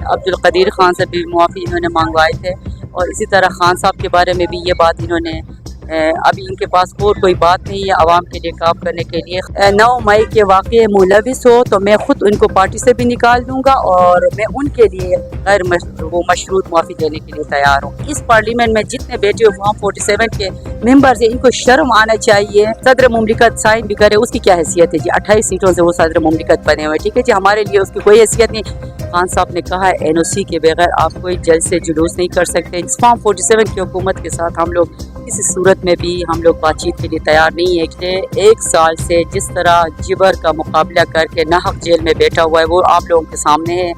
अब्दुल ख़ान से भी मुआफ़ी इन्होंने मंगवाए थे, और इसी तरह खान साहब के बारे में भी ये बात इन्होंने अभी इनके पास और कोई बात नहीं है आवाम के लिए काम करने के लिए। 9 मई के वाक़े मुलविस हो तो मैं ख़ुद उनको पार्टी से भी निकाल दूंगा, और मैं उनके लिए गैर मशरूत मुआफ़ी देने के लिए तैयार हूँ। इस पार्लियामेंट में जितने बैठे हुए फॉर्म 47 के मेंबर्स हैं, इनको शर्म आना चाहिए। सदर मुमलिकत साइन भी करे, उसकी क्या हैसियत है जी? 28 सीटों से वो सदर मुमलिकत बने हुए, ठीक है जी, हमारे लिए उसकी कोई हैसियत नहीं। खान साहब ने कहा है NOC के बगैर आप कोई जल्द से जुलूस नहीं कर सकते। इस फॉर्म 47 की हुकूमत के साथ हम लोग किसी सूरत में भी हम लोग बातचीत के लिए तैयार नहीं है कि 1 साल से जिस तरह जिबर का मुकाबला करके नाहक जेल में बैठा हुआ है वो आप लोगों के सामने है।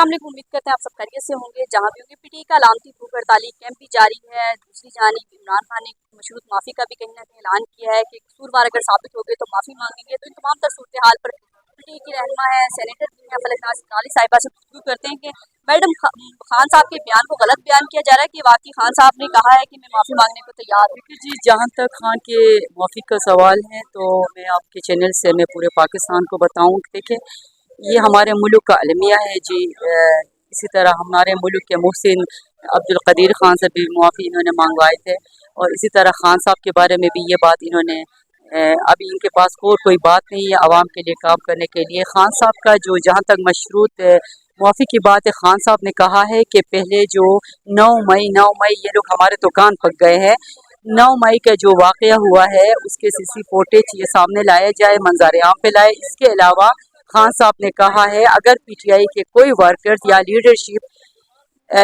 उम्मीद करते हैं आप सब खैरियत से होंगे, जहाँ भी होंगे। PTI का अलामती भूख हड़ताली कैंप भी जारी है। दूसरी जानिब इमरान खान ने मशरूत माफ़ी का भी कहीं ना कहीं ऐलान किया है कि कसूरवार अगर साबित हो गए तो माफ़ी मांगेंगे। तो इन तमाम तर सूरत हाल पर PTI की रहनुमा है, सेनेटर भी हैं फलक नाज़िर अली साहिबा से गुफ्तगू करते हैं कि मैडम खान साहब के बयान को गलत बयान किया जा रहा है कि वाकई खान साहब ने कहा है कि मैं माफ़ी मांगने को तैयार हूँ। जी, जहाँ तक खान के माफ़ी का सवाल है तो मैं आपके चैनल से मैं पूरे पाकिस्तान को बताऊँ, देखिए ये हमारे मुल्क का अलमिया है जी। इसी तरह हमारे मुल्क के मुहसिन अब्दुल ख़ान से भी मुआफ़ी इन्होंने मंगवाए थे, और इसी तरह खान साहब के बारे में भी ये बात इन्होंने अभी इनके पास और कोई बात नहीं है आवाम के लिए काम करने के लिए। खान साहब का जो जहाँ तक मशरूत मुआफ़ी की बात है, खान साहब ने कहा है कि पहले जो 9 मई ये लोग हमारे तो कान पक गए हैं। 9 मई का जो वाक़या हुआ है उसके CC फुटेज ये सामने लाया जाए, मंज़ार आम पे लाए। इसके अलावा खान साहब ने कहा है अगर PTI के कोई वर्कर्स या लीडरशिप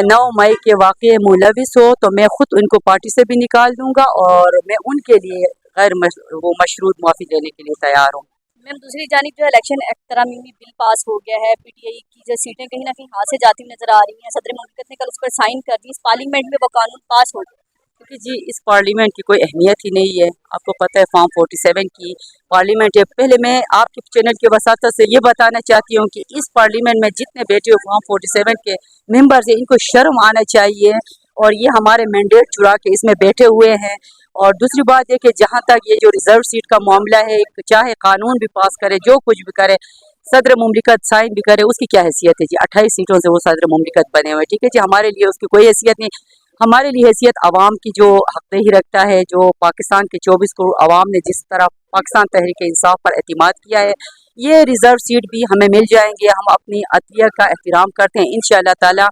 9 मई के वाक़े मुलविस हो तो मैं ख़ुद उनको पार्टी से भी निकाल दूंगा, और मैं उनके लिए गैर मशरूत मुआफ़ी देने के लिए तैयार हूँ। मैम दूसरी जानिब जो इलेक्शन एहतरामी बिल पास हो गया है, PTI की जो सीटें कहीं ना कहीं हाथ से जाती नजर आ रही हैं। सदर मुमलिकत ने कल उस पर साइन कर दी, इस पार्लियामेंट में वो कानून पास हो गया। क्योंकि जी इस पार्लियामेंट की कोई अहमियत ही नहीं है, आपको पता है फॉर्म 47 की पार्लियामेंट है। पहले मैं आपके चैनल की वसातत से ये बताना चाहती हूँ कि इस पार्लियामेंट में जितने बैठे हुए फॉर्म 47 के मेंबर्स हैं, इनको शर्म आना चाहिए, और ये हमारे मैंडेट चुरा के इसमें बैठे हुए हैं। और दूसरी बात है कि जहाँ तक ये जो रिजर्व सीट का मामला है, चाहे कानून भी पास करे, जो कुछ भी करे, सदर मुमलिकत साइन भी करे, उसकी क्या हैसियत है जी? 28 सीटों से वो सदर मुमलिकत बने हुए, ठीक है जी, हमारे लिए उसकी कोई हैसियत नहीं। हमारे लिए हैसियत आवाम की जो हक़ रखता है, जो पाकिस्तान के 24 करोड़ आवाम ने जिस तरह पाकिस्तान तहरीक इंसाफ पर एतमाद किया है, ये रिजर्व सीट भी हमें मिल जाएंगे। हम अपनी अतिया का एहतराम करते हैं, इंशाअल्लाह ताला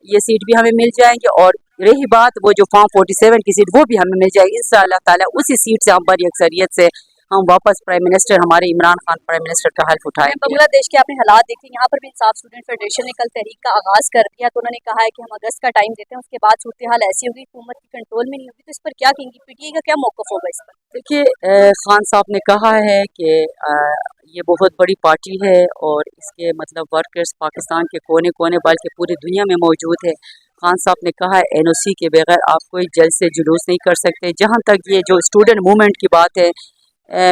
ये सीट भी हमें मिल जाएंगे। और रही बात वो जो फॉर्म 47 की सीट, वो भी हमें मिल जाएगी इंशाअल्लाह ताला। उसी सीट से हम बड़ी अक्सरियत से हम वापस प्राइम मिनिस्टर हमारे इमरान खान प्राइम मिनिस्टर का हल्फ उठाएंगे। बांग्लादेश के आपने हालात देखे, यहाँ पर भी इंसाफ स्टूडेंट फेडरेशन ने कल तहरीक का आगाज़ कर दिया, तो उन्होंने कहा है कि हम अगस्त का टाइम देते हैं, उसके बाद सूरत हाल ऐसी होगी हुकूमत की कंट्रोल में नहीं होगी। तो इस पर क्या कहेंगी, PTI का क्या मौक़िफ़ होगा इस पर? देखिए खान साहब ने कहा है कि ये बहुत बड़ी पार्टी है, और इसके मतलब वर्कर्स पाकिस्तान के कोने कोने बल्कि पूरी दुनिया में मौजूद है। खान साहब ने कहा है NOC के बगैर आप कोई जल्द से जुलूस नहीं कर सकते। जहाँ तक ये जो स्टूडेंट मूवमेंट की बात है,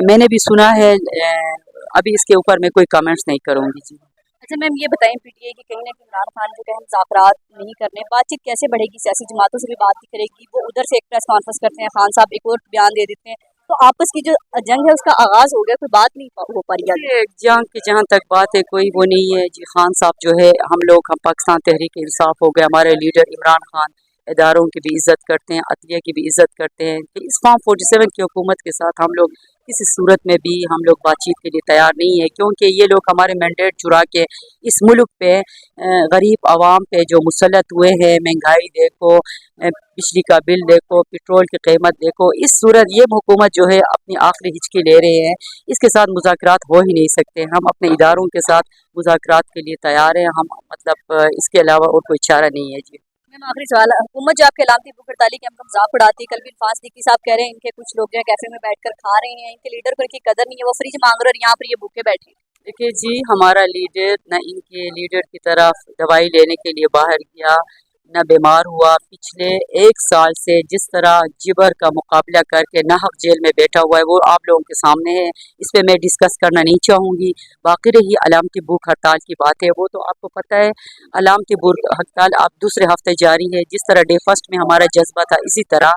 मैंने भी सुना है, अभी इसके ऊपर मैं कोई कमेंट्स नहीं करूँगी जी। अच्छा मैम ये बताएं, PTI की कहीं ना कहीं इमरान खान जो है मुज़ाकरात नहीं करने, बातचीत कैसे बढ़ेगी? सियासी जमातों से भी बात नहीं करेगी, वो उधर से एक प्रेस कॉन्फ्रेंस करते हैं, खान साहब एक और बयान दे देते हैं, तो आपस की जो जंग है उसका आगाज़ हो गया, कोई बात नहीं हो पा रही है। जंग की जहाँ तक बात है कोई वो नहीं है जी। खान साहब जो है हम पाकिस्तान तहरीक इंसाफ हो गया, हमारे लीडर इमरान खान इदारों की भी इज़्ज़त करते हैं, अतिया की भी इज़्ज़त करते हैं। तो इस फॉर्म 47 की हुकूमत के साथ हम लोग किसी सूरत में भी हम लोग बातचीत के लिए तैयार नहीं है, क्योंकि ये लोग हमारे मैंडेट चुरा के इस मुल्क पे गरीब आवाम पे जो मुसल्लत हुए हैं। महंगाई देखो, बिजली का बिल देखो, पेट्रोल की कीमत देखो, इस सूरत ये हुकूमत जो है अपनी आखिरी हिचकी ले रहे हैं, इसके साथ मुज़ाकरात हो ही नहीं सकते। हम अपने इदारों के साथ मुज़ाकरात के लिए तैयार हैं, हम मतलब इसके अलावा और कोई चारा नहीं है जी। मैम आखिरी सवाल, हुकूमत जो आपके अलामती भूख हड़ताली के हम मजाक उड़ाती है, कल भी इल्फाज सिद्दीकी साहब कह रहे हैं इनके कुछ लोग जो है कैफे में बैठकर खा रहे हैं, इनके लीडर को इनकी कदर नहीं है, वो फ्रिज मांग रहे और यहाँ पर ये भूखे बैठे। देखिए जी, हमारा लीडर न इनके लीडर की तरफ दवाई लेने के लिए बाहर गया, न बीमार हुआ। पिछले 1 साल से जिस तरह जिबर का मुकाबला करके नाहक जेल में बैठा हुआ है, वो आप लोगों के सामने है, इस पर मैं डिस्कस करना नहीं चाहूँगी। बाकी रही अलामती भूख हड़ताल की बात है, वो तो आपको पता है अलामती भूख हड़ताल अब दूसरे हफ्ते जारी है। जिस तरह डे फर्स्ट में हमारा जज्बा था, इसी तरह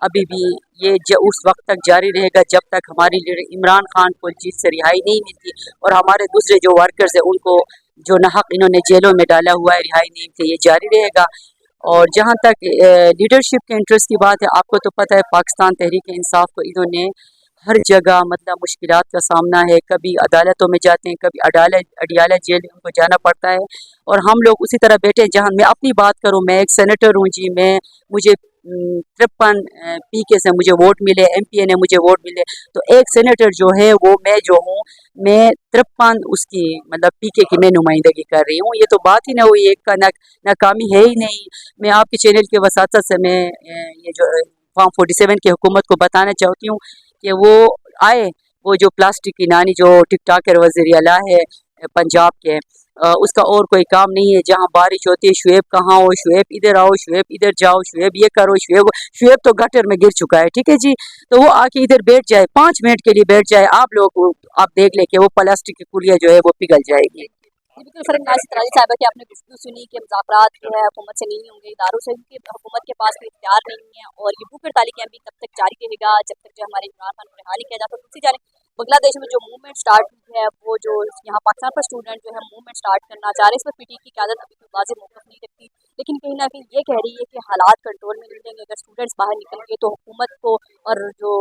अभी भी ये उस वक्त तक जारी रहेगा जब तक हमारी लीडर इमरान खान को जेल से रिहाई नहीं मिलती और हमारे दूसरे जो वर्कर्स हैं उनको जो नाहक इन्होंने जेलों में डाला हुआ है रिहाई नहीं मिलती, ये जारी रहेगा। और जहाँ तक लीडरशिप के इंटरेस्ट की बात है, आपको तो पता है पाकिस्तान तहरीक इंसाफ को इन्होंने हर जगह मतलब मुश्किलात का सामना है, कभी अदालतों में जाते हैं, कभी अडियाला जेल में उनको जाना पड़ता है और हम लोग उसी तरह बैठे हैं। जहाँ मैं अपनी बात करूँ, मैं एक सेनेटर हूँ जी, मुझे 53 पीके से मुझे वोट मिले, एमपीए ने मुझे वोट मिले, तो एक सेनेटर जो है वो मैं जो हूँ, मैं 53 उसकी मतलब पीके की मैं नुमाइंदगी कर रही हूँ। ये तो बात ही ना हुई, एक का नाकामी है ही नहीं। मैं आपके चैनल के वसातत से मैं ये जो फॉर्म 47 की हुकूमत को बताना चाहती हूँ कि वो आए, वो जो प्लास्टिक की नानी जो टिकटॉकर वज़ीर आला है पंजाब के, उसका और कोई काम नहीं है। जहाँ बारिश होती है, शुएब कहाँ हो, शुएब इधर आओ, शुएब इधर जाओ, शुएब ये करो, शुएब तो गटर में गिर चुका है, ठीक है जी। तो वो आके इधर बैठ जाए, 5 मिनट के लिए बैठ जाए, आप देख ले कि वो प्लास्टिक की पुलिया जो है वो पिघल जाएगी। जी बिल्कुल फरमाइश तराजी साहिबा की आपने गुफ्तगू सुनी कि मुज़ाकरात जो है हुकूमत से नहीं होंगे, इदारों से, क्योंकि हुकूमत के पास कोई इख्तियार नहीं है और ये भूख हड़ताली कैंप भी तब तक जारी रहेगा जब तक जो हमारे इमरान खान को रिहा नहीं किया जाता। दूसरी जानिब बांग्लादेश में जो मूवमेंट स्टार्ट हुई है, वो जो यहाँ पाकिस्तान पर स्टूडेंट जो है मूवमेंट स्टार्ट करना चाह रहे हैं, इस पर पीटीआई की क़यादत अभी कोई वाज़ेह मौक़िफ़ नहीं रखती, लेकिन कहीं ना कहीं ये कह रही है कि हालात कंट्रोल में नहीं रहेंगे। अगर स्टूडेंट्स बाहर निकल गए तो हुकूमत को और जो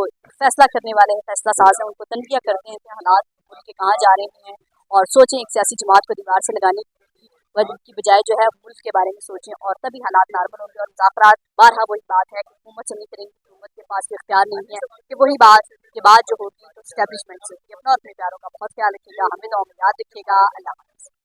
फैसला करने वाले हैं, फैसला साज हैं, उनको तनबिया करते हैं कि हालात मुल्क के कहाँ जा रहे हैं और सोचें एक सियासी जमात को दीवार से लगाने की बजाय जो है मुल्क के बारे में सोचें और तभी हालात नॉर्मल होंगे। और मुज़ाकरात बारहा वही बात है कि हुकूमत से नहीं करेंगे, हुकूमत के पास भी इख्तियार नहीं है कि वही बात के बाद जो होगी तो इस्टेब्लिशमेंट से। अपना और अपने प्यारों का बहुत ख्याल रखिएगा, हमें तो याद रखिएगा। अल्लाह हाफ़िज़।